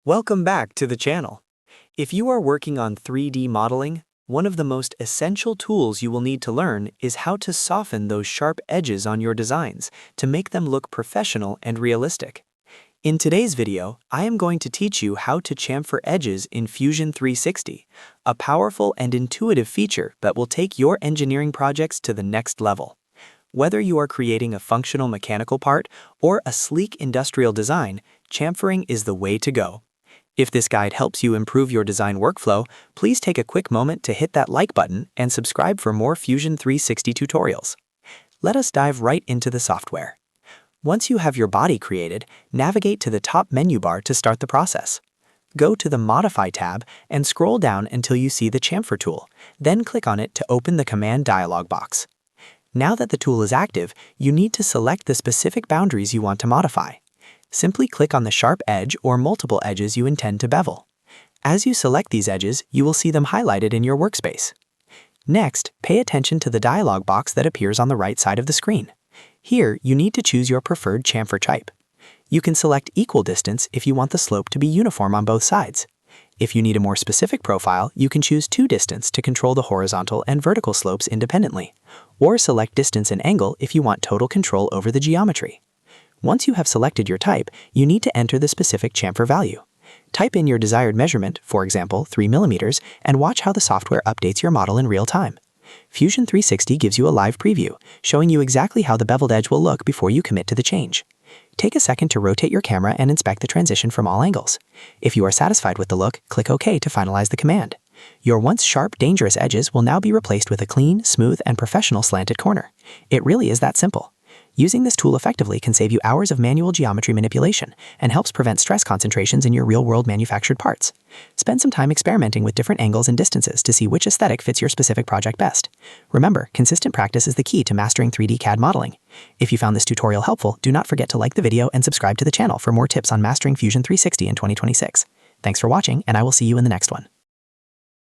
Welcome back to the channel. If you are working on 3D modeling, one of the most essential tools you will need to learn is how to soften those sharp edges on your designs to make them look professional and realistic. In today's video, I am going to teach you how to chamfer edges in Fusion 360, a powerful and intuitive feature that will take your engineering projects to the next level. Whether you are creating a functional mechanical part or a sleek industrial design, chamfering is the way to go. If this guide helps you improve your design workflow, please take a quick moment to hit that like button and subscribe for more Fusion 360 tutorials. Let us dive right into the software. Once you have your body created, navigate to the top menu bar to start the process. Go to the Modify tab and scroll down until you see the Chamfer tool, then click on it to open the command dialog box. Now that the tool is active, you need to select the specific boundaries you want to modify. Simply click on the sharp edge or multiple edges you intend to bevel. As you select these edges, you will see them highlighted in your workspace. Next, pay attention to the dialog box that appears on the right side of the screen. Here, you need to choose your preferred chamfer type. You can select equal distance if you want the slope to be uniform on both sides. If you need a more specific profile, you can choose 2 distance to control the horizontal and vertical slopes independently, or select distance and angle if you want total control over the geometry. Once you have selected your type, you need to enter the specific chamfer value. Type in your desired measurement, for example 3 mm, and watch how the software updates your model in real time. Fusion 360 gives you a live preview, showing you exactly how the beveled edge will look before you commit to the change. Take a second to rotate your camera and inspect the transition from all angles. If you are satisfied with the look, click OK to finalize the command. Your once sharp, dangerous edges will now be replaced with a clean, smooth, and professional slanted corner. It really is that simple. Using this tool effectively can save you hours of manual geometry manipulation and helps prevent stress concentrations in your real-world manufactured parts. Spend some time experimenting with different angles and distances to see which aesthetic fits your specific project best. Remember, consistent practice is the key to mastering 3D CAD modeling. If you found this tutorial helpful, do not forget to like the video and subscribe to the channel for more tips on mastering Fusion 360 in 2026. Thanks for watching, and I will see you in the next one.